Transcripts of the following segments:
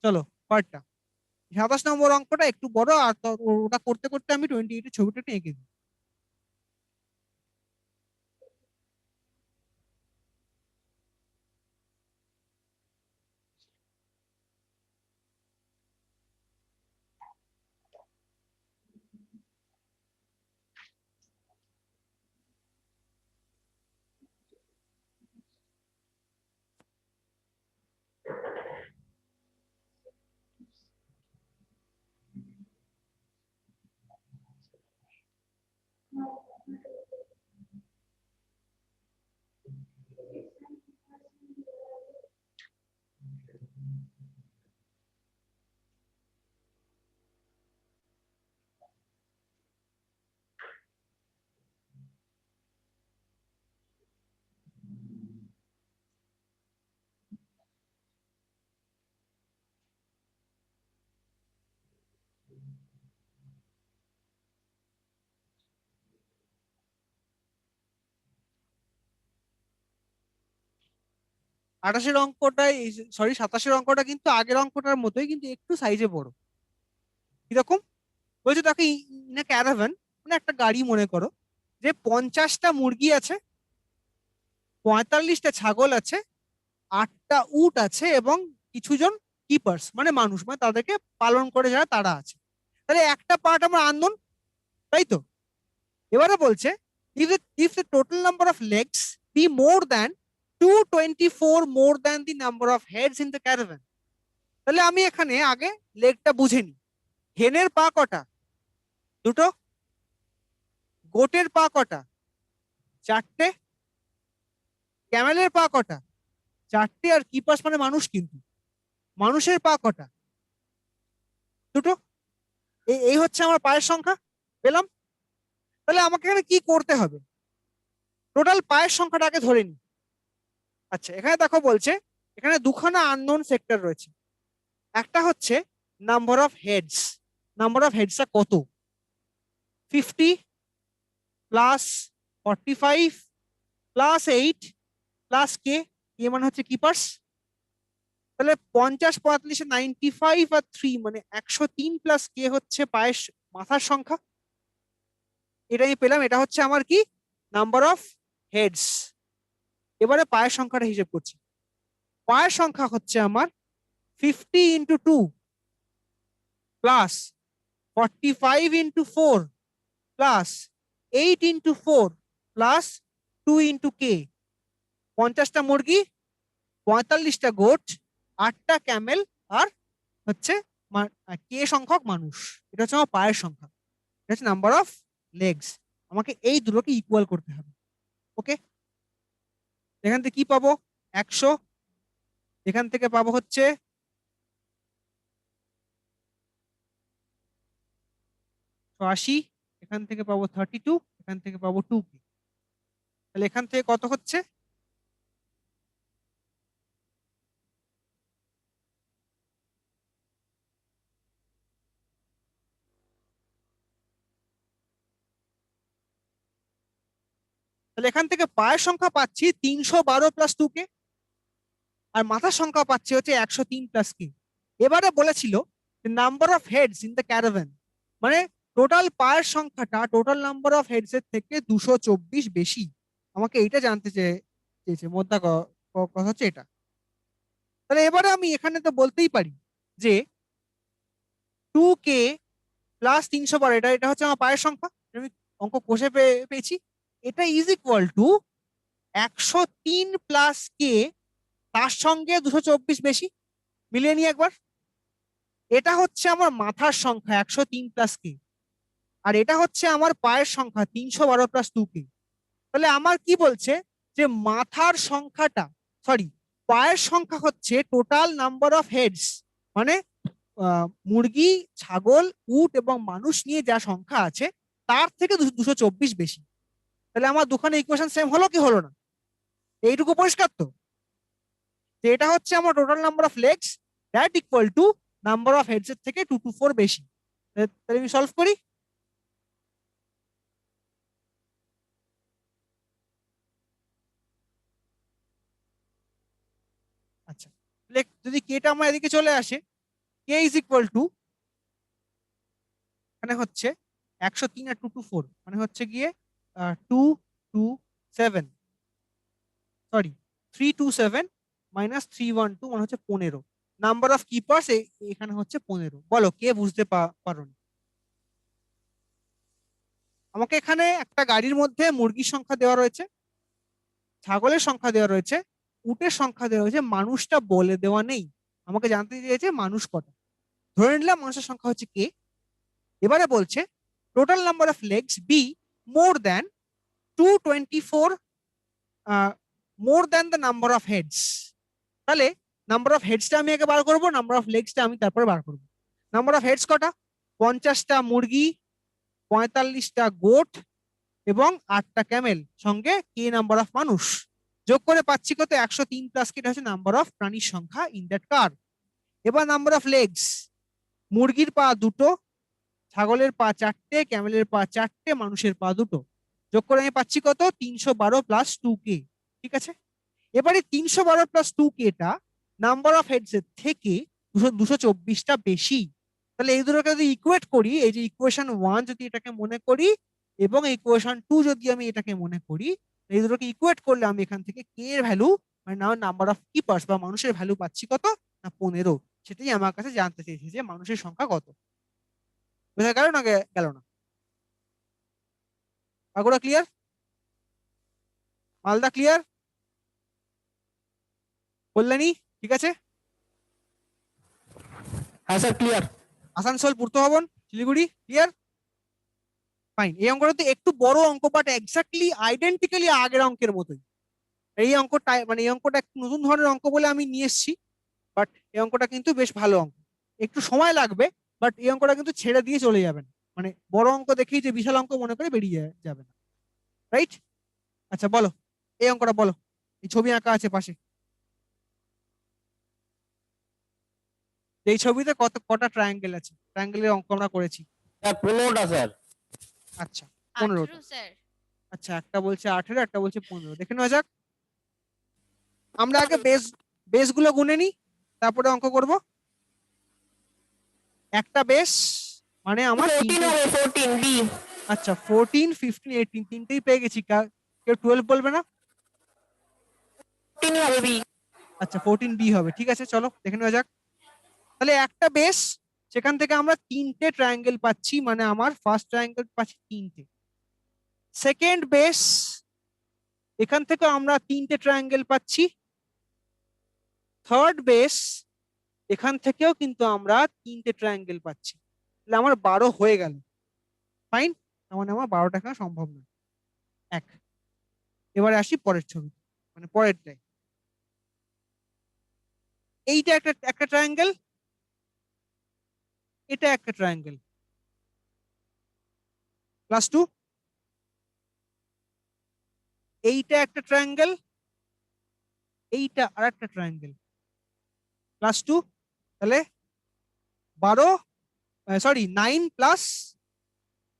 চলো পরেরটা। 27 নম্বর অঙ্কটা একটু বড়, আর ওটা করতে করতে আমি 28 ছবিটা একটু এঁকে দিই। আঠাশের অঙ্কটা, সরি 27-এর অঙ্কটা কিন্তু আগের অঙ্কটার মতোই, কিন্তু একটু সাইজে বড়। কিরকম বলছে, তাকে ইন ক্যারাভান, মানে একটা গাড়ি মনে করো, যে 50টা মুরগি আছে, 45টা ছাগল আছে, 8টা উট আছে, এবং কিছুজন কিপার্স মানে মানুষ, মানে তাদেরকে পালন করে যারা তারা আছে। তাহলে একটা পার্ট আমরা আননোন, তাই তো? এবারে বলছে, if the total number of legs be more than 224 more than the number of heads in the caravan. তাহলে আমি এখানে আগে লেগটা বুঝে নিই। হেনের পা কটা? দুটো। গোটের পা কটা? চারটে। ক্যামেলের পা কটা? চারটে। আর কিপার্স মানে মানুষ, কিন্তু মানুষের পা কটা? দুটো। এই হচ্ছে আমার পায়ের সংখ্যা, পেলাম। তাহলে আমাকে এখানে কি করতে হবে? টোটাল পায়ের সংখ্যাটা আগে ধরে নিই। আচ্ছা, এখানে দেখো বলছে, এখানে দুখানা আননোন সেক্টর রয়েছে। একটা হচ্ছে number of heads. Number of হেডসটা কত? 50 plus 45 plus 8 plus K. K মানে হচ্ছে কিপার্স। তাহলে 50 45 95 আর 3 মানে 103 প্লাস কে হচ্ছে পায়ের মাথার সংখ্যা। এটা আমি পেলাম। এটা হচ্ছে আমার কি? Number of heads. এবারে পায়ের সংখ্যাটা হিসেব করছি। পায়ের সংখ্যা হচ্ছে আমার 50 into 2 plus 45 into 4 plus 8 into 4 plus 2 into K. 50টা মুরগি, 45টা গোট, 8টা ক্যামেল, আর হচ্ছে কে সংখ্যক মানুষ। এটা হচ্ছে আমার পায়ের সংখ্যা। এটা হচ্ছে নাম্বার অফ লেগস। আমাকে এই দুটোকে ইকুয়াল করতে হবে। ওকে, এখান থেকে কি পাবো? 100। এখান থেকে পাবো হচ্ছে 80। এখান থেকে পাবো 32। এখান থেকে পাবো 2 কে। তাহলে এখান থেকে কত হচ্ছে? তাহলে এখান থেকে পায়ের সংখ্যা পাচ্ছি 312 প্লাস 2 কে, আর মাথার সংখ্যা পাচ্ছি হচ্ছে 103 প্লাস কে। এবারে বলেছিল number of heads in the caravan, মানে টোটাল পায়ের সংখ্যাটা টোটাল নাম্বার অফ হেডস এর থেকে 224 বেশি। আমাকে এইটা জানতে চেয়েছে। মোদ্দা কথা হচ্ছে এটা। তাহলে এবারে আমি এখানে তো বলতেই পারি যে 2 কে প্লাস 312, এটা এটা হচ্ছে আমার পায়ের সংখ্যা। আমি অঙ্ক কষে পেয়েছি। এটা ইজ ইকুয়াল টু 103 প্লাস কে, তার সঙ্গে 224 বেশি। মিলিয়ে নিই একবার। এটা হচ্ছে আমার মাথার সংখ্যা 103 প্লাস কে, আর এটা হচ্ছে আমার পায়ের সংখ্যা 312 প্লাস 2 কে। তাহলে আমার কি বলছে, যে মাথার সংখ্যাটা, সরি, পায়ের সংখ্যা হচ্ছে টোটাল নাম্বার অফ হেডস, মানে মুরগি, ছাগল, উট এবং মানুষ নিয়ে যা সংখ্যা আছে তার থেকে 224 বেশি। তাহলে আমার দুখানে ইকুয়েশন সেম হলো কি হলো না? এইটুকু পরিষ্কার তো, যে এটা হচ্ছে আমার total number of legs that equal to number of heads এর থেকে 224 বেশি। তাহলে আমি সলভ করি। আচ্ছা, তাহলে যদি কেটা আমার এদিকে চলে আসে, কে ইজ ইকুয়াল টু, মানে হচ্ছে 103 আর 224 মানে হচ্ছে গিয়ে 227, সরি 327 মাইনাস 312 মানে হচ্ছে 15। নাম্বার অফ কিপার্স এখানে হচ্ছে 15। বলো কে বুঝতে পারোনি? আমাকে এখানে একটা গাড়ির মধ্যে মুরগির সংখ্যা দেওয়া রয়েছে, ছাগলের সংখ্যা দেওয়া রয়েছে, উটের সংখ্যা দেওয়া রয়েছে, মানুষটা বলে দেওয়া নেই। আমাকে জানতে দিয়েছে মানুষ কটা। ধরে নিলাম মানুষের সংখ্যা হচ্ছে কে। এবারে বলছে total number of legs be more than 224, more than the number of heads. তাহলে নাম্বার অফ হেডসটা আমি আগে বার করবো, নাম্বার অফ লেগসটা আমি তারপরে বার করবো। নাম্বার অফ হেডস কটা? 50টা মুরগি, 45টা গোট এবং 8টা ক্যামেল, সঙ্গে কে নাম্বার অফ মানুষ। যোগ করে পাচ্ছি কত? 103 প্লাস কে হচ্ছে নাম্বার অফ প্রাণীর সংখ্যা ইন দ্যাট কার। এবার নাম্বার অফ লেগস, মুরগির পা দুটো, ছাগলের পা 4টে, ক্যামেলের পা 4টে, মানুষের পা দুটো। যোগ করে আমি পাচ্ছি কত? 312 প্লাস 2k। ঠিক আছে, এবারে 312 প্লাস 2k-টা নাম্বার অফ হেডস এর থেকে 224টা বেশি। তাহলে এই দুটোকে যদি ইকুয়েট করি, এই যে ইকুয়েশন 1 যদি এটাকে মনে করি এবং ইকুয়েশন 2 যদি আমি এটাকে মনে করি, এই দুটোকে ইকুয়েট করলে আমি এখান থেকে কে এর ভ্যালু মানে নাম্বার অফ কিপার্স বা মানুষের ভ্যালু পাচ্ছি কত? না 15। সেটাই আমার কাছে জানতে চেয়েছে যে মানুষের সংখ্যা কত। বোঝা গেল না গেল না? বাঁকুড়া ক্লিয়ার? মালদা ক্লিয়ার? কল্যাণী ঠিক আছে? হ্যাঁ sir clear. Asansol, Purtabhavan, Siliguri clear? Fine. এই অঙ্কটা তো একটু বড় অঙ্ক, বাট এক্স্যাক্টলি আইডেন্টিক্যালি আগের অঙ্কের মতোই। এই অঙ্কটা মানে এই অঙ্কটা একটু নতুন ধরনের অঙ্ক বলে আমি নিয়ে এসেছি, বাট এই অঙ্কটা কিন্তু বেশ ভালো অঙ্ক। একটু সময় লাগবে, বাট এই অঙ্কটা কিন্তু ছেড়ে দিয়ে চলে যাবেন। মানে বড় অঙ্ক দেখেই যে বিশাল অঙ্ক মনে করে বেরিয়ে যাবেন, রাইট? আচ্ছা বলো, এই অঙ্কটা বলো। এই ছবি আঁকা আছে পাশে, এই ছবিতে কটা ট্রায়াঙ্গেল আছে? ট্রায়াঙ্গেলের অঙ্ক আমরা করেছি। স্যার 15টা স্যার। আচ্ছা 15টা। 18 স্যার। আচ্ছা, একটা বলছে 18, একটা বলছে 15। দেখে নেওয়া যাক। আমরা আগে বেস গুলো গুনে নিই, তারপরে অঙ্ক করব। একটা বেস মানে আমার 14 হবে, 14 বি। আচ্ছা 14, 15, 18 তিনটেই পেয়ে গেছি। কেউ 12 বলবে না? 14 হবে বি। আচ্ছা 14 বি হবে, ঠিক আছে চলো দেখে নেওয়া যাক। তাহলে একটা বেস, সেখান থেকে আমরা তিনটে ট্রায়াঙ্গেল পাচ্ছি, মানে আমার ফার্স্ট ট্রায়াঙ্গেল পাচ্ছি তিনটে। সেকেন্ড বেস, এখান থেকে আমরা তিনটে ট্রায়াঙ্গেল পাচ্ছি। থার্ড বেস, এখান থেকেও কিন্তু আমরা তিনটে ট্রায়াঙ্গেল পাচ্ছি। তাহলে আমার 12 হয়ে গেল। ফাইন, তার মানে আমার 12 টাকা সম্ভব নয়। এক। এবারে আসি পরের ছবি, মানে পরেরটাই। এইটা একটা ট্রায়াঙ্গেল, এটা একটা ট্রায়াঙ্গেল +2। এইটা একটা ট্রায়াঙ্গেল, এইটা আর একটা ট্রায়াঙ্গেল +2। তাহলে 12, সরি 9 প্লাস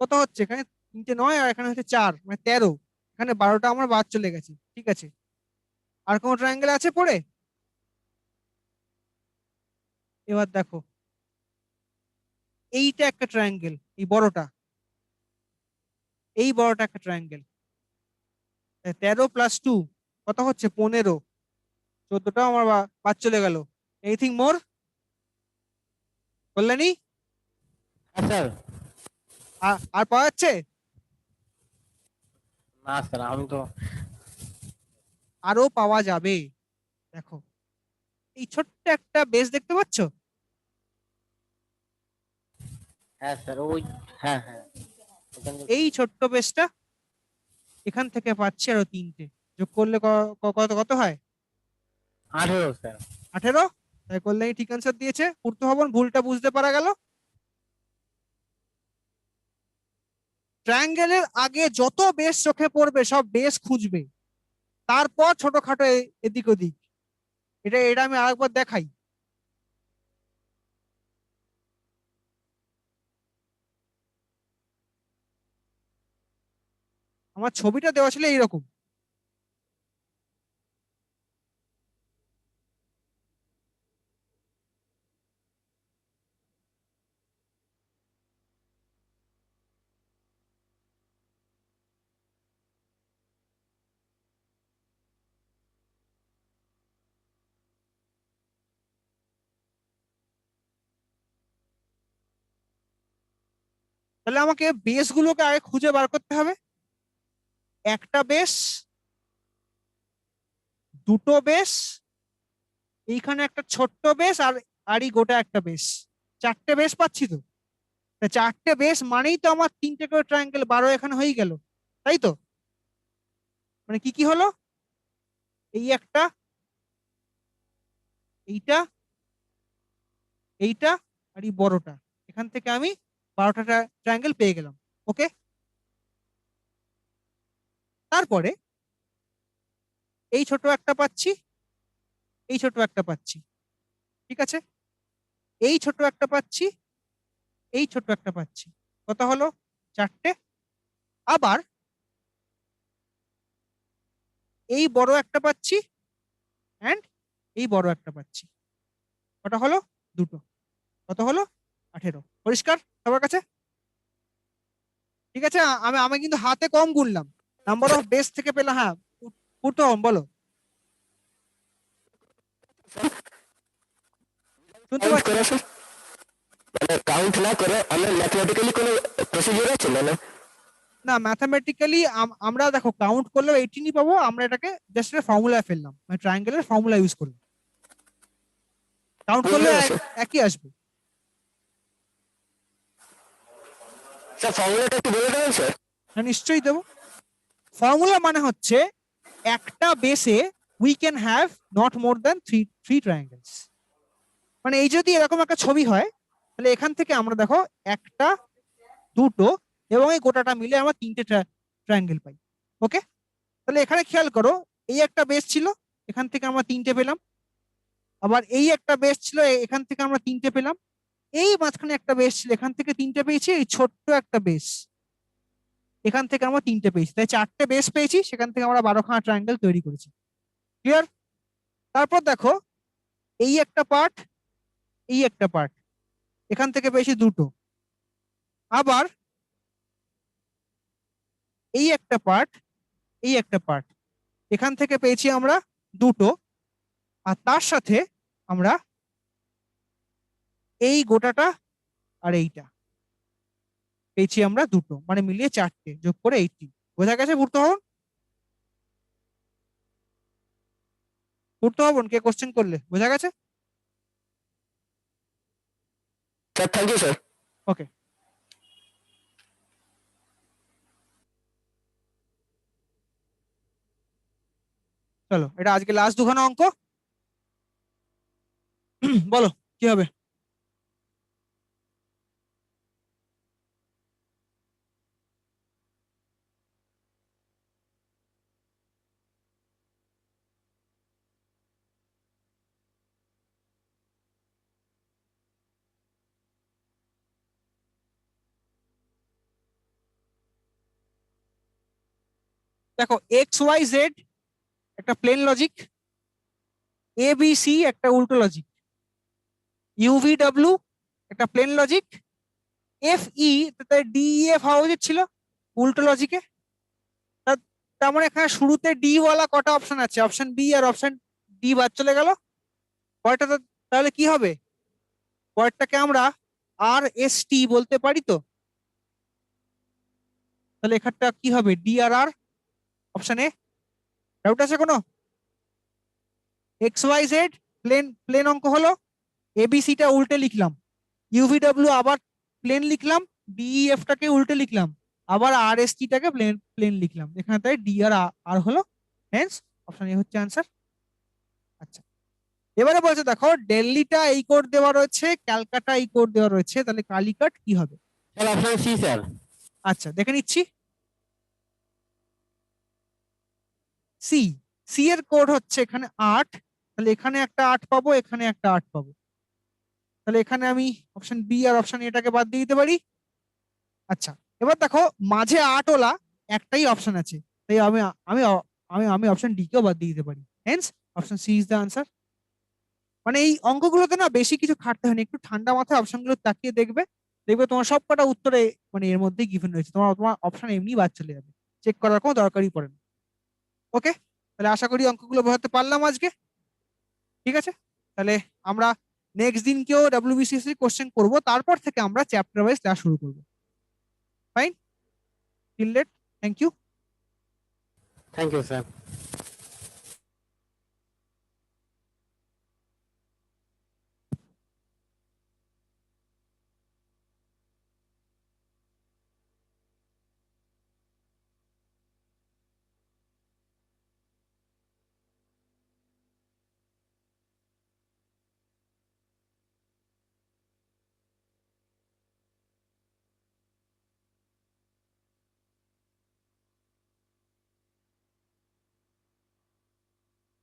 কত হচ্ছে এখানে? তিনটে 9 আর এখানে হচ্ছে 4, মানে 13। এখানে 12টা আমার বাদ চলে গেছে। ঠিক আছে, আর কোনো ট্রায়াঙ্গেল আছে পড়ে? এবার দেখো, এইটা একটা ট্রায়াঙ্গেল, এই বড়টা, এই বড়টা একটা ট্রায়াঙ্গেল। 13 প্লাস 2 কত হচ্ছে? 15। 14টাও আমার বাদ চলে গেল। এনিথিং মোর? কল্যাণী হ্যাঁ স্যার। আর পাওয়া যাচ্ছে? না স্যার আমি তো। আরো পাওয়া যাবে। দেখো, এই ছোট্ট একটা বেস দেখতে পাচ্ছ? হ্যাঁ স্যার ওই। হ্যাঁ হ্যাঁ। এই ছোট্ট বেসটা, এখান থেকে পাচ্ছি আরো তিনটে। যোগ করলে কত কত হয়? 18 স্যার। 18। তাই কল্যাণী ঠিক আনসার দিয়েছে। পূর্তভবন ভুলটা বুঝতে পারা গেল। ট্রায়াঙ্গেলের আগে যত বেস চোখে পড়বে সব বেস খুঁজবে, তারপর ছোটখাটো এদিক ওদিক। এটা এটা আমি আরেকবার দেখাই। আমার ছবিটা দেওয়া ছিল এইরকম। তাহলে আমাকে বেস গুলোকে আগে খুঁজে বার করতে হবে। একটা বেস, দুটো বেস, এইখানে একটা ছোট্ট বেস, আর আর এই গোটা একটা বেস, চারটে বেস পাচ্ছি তো। তা চারটে বেস মানেই তো আমার তিনটে করে ট্রায়াঙ্গেল 12 এখানে হয়ে গেল, তাই তো? মানে কি কি হলো, এই একটা, এইটা, এইটা, আর এই বড়টা, এখান থেকে আমি 12টা ট্রায়াঙ্গেল পেয়ে গেলাম। ওকে, তারপরে এই ছোট একটা পাচ্ছি, এই ছোট একটা পাচ্ছি, ঠিক আছে, এই ছোট একটা পাচ্ছি, এই ছোট একটা পাচ্ছি, কত হলো, চারটে। আবার এই বড় একটা পাচ্ছি, অ্যান্ড এই বড় একটা পাচ্ছি, কটা হলো, দুটো, কত হলো, 18। পরিষ্কার সবার কাছে? ঠিক আছে, আমি আমি কিন্তু হাতে কম গুনলাম, নাম্বার অফ বেস থেকে পেলাম। হ্যাঁ, পূর্ত বলো, শুনতে কাউন্ট পাচ্ছি করে না। স্যার, মানে কাউন্ট না করে আমরা ম্যাথমেটিক্যালি কোনো প্রসিডিউর আছে মানে? না, ম্যাথামেটিক্যালি আমরা দেখো কাউন্ট করলেও 18ই পাবো, আমরা এটাকে জাস্ট ফর্মুলায় ফেললাম, মানে ট্রায়াঙ্গেলের ফর্মুলা ইউজ করলাম, কাউন্ট করলে বুঝলেন না স্যার? একই আসবে। স্যার ফর্মুলাটা একটু বলে দেবেন স্যার? হ্যাঁ, নিশ্চয়ই দেবো। ফর্মুলা মানে হচ্ছে একটা বেসে we can have not more than three triangles. মানে এই যদি এরকম একটা ছবি হয়, তাহলে এখান থেকে আমরা দেখো একটা, দুটো, এবং এই গোটাটা মিলে আমরা তিনটে ট্রায়াঙ্গেল পাই। ওকে, তাহলে এখানে খেয়াল করো, এই একটা বেস ছিল, এখান থেকে আমরা তিনটে পেলাম। আবার এই একটা বেস ছিল, এখান থেকে আমরা তিনটে পেলাম। এই মাঝখানে একটা বেস ছিল, এখান থেকে তিনটে পেয়েছি। এই ছোট্ট একটা বেস, এখান থেকে আমরা তিনটে পেয়েছি, তাই চারটে বেস পেয়েছি, সেখান থেকে আমরা 12খানা ট্রায়াঙ্গেল তৈরি করেছি। ক্লিয়ার? তারপর দেখো, এই একটা পার্ট, এই একটা পার্ট, এখান থেকে পেয়েছি দুটো। আবার এই একটা পার্ট, এই একটা পার্ট, এখান থেকে পেয়েছি আমরা দুটো। আর তার সাথে আমরা এই গোটাটা আর এইটা পেয়েছি আমরা দুটো, মানে মিলিয়ে চারটে, যোগ করে 18। বোঝা গেছে পূর্ত হবন? পূর্ত হবন কে কোশ্চেন করলে বোঝা গেছে? Sir thank you sir. Okay, চলো এটা আজকে লাস্ট দুখানা অঙ্ক। বলো কি হবে। দেখো, এক্স ওয়াই জেড একটা plain logic, A B C একটা উল্টো লজিক, ইউভি ডাব্লিউ একটা plain logic, F E D F হওয়া উচিত ছিল উল্টো লজিকে। তার মানে এখানে শুরুতে ডি ওয়ালা কটা অপশন আছে, অপশন বি আর অপশন ডি বাদ চলে গেল। পরেরটা তাহলে কি হবে, পরেরটাকে আমরা আর এস টি বলতে পারি তো। তাহলে এখানটা কি হবে, ডি আর আর, অপশন এ। ডাউট আছে কোনো? X Y Z plain plain অঙ্ক হলো, এবিসি টা উল্টে লিখলাম, ইউভি ডাব্লিউ আবার প্লেন লিখলাম, ডিইএফ টাকে উল্টে লিখলাম, আবার আর এস টি টাকে প্লেন প্লেন লিখলাম, এখানে তাই ডি আর আর হলো, হেন্স অপশন এ হচ্ছে আনসার। আচ্ছা, এবারে বলছে দেখো, দিল্লিটা এই কোড দেওয়া রয়েছে, ক্যালকাটা এই কোড দেওয়া রয়েছে, তাহলে কালিকাট কি হবে? Sir option C sir. আচ্ছা, দেখে নিচ্ছি। সি, সি এর কোড হচ্ছে এখানে 8, তাহলে এখানে একটা 8 পাবো, এখানে একটা 8 পাবো, তাহলে এখানে আমি অপশন বি আর অপশন এটাকে বাদ দিয়ে দিতে পারি। আচ্ছা, এবার দেখো মাঝে 8 ওলা একটাই অপশন আছে, তাই আমি আমি আমি আমি অপশন ডি কেও বাদ দিয়ে দিতে পারি, hence option C is the answer. মানে এই অঙ্কগুলোতে না বেশি কিছু খাটতে হয় না, একটু ঠান্ডা মাথায় অপশনগুলো তাকিয়ে দেখবে, দেখবে তোমার সব কটা উত্তরে মানে এর মধ্যেই গিভেন রয়েছে, তোমার তোমার অপশন এমনি বাদ চলে যাবে, চেক করার কোনো দরকারই পড়ে না। ওকে, তাহলে আশা করি অঙ্কগুলো বোঝাতে পারলাম আজকে। ঠিক আছে, তাহলে আমরা নেক্সট দিনকেও ডাব্লিউবিসিএস কোশ্চেন করব, তারপর থেকে আমরা চ্যাপ্টার ওয়াইজ ক্লাস শুরু করবো। Till that, thank you. Thank you sir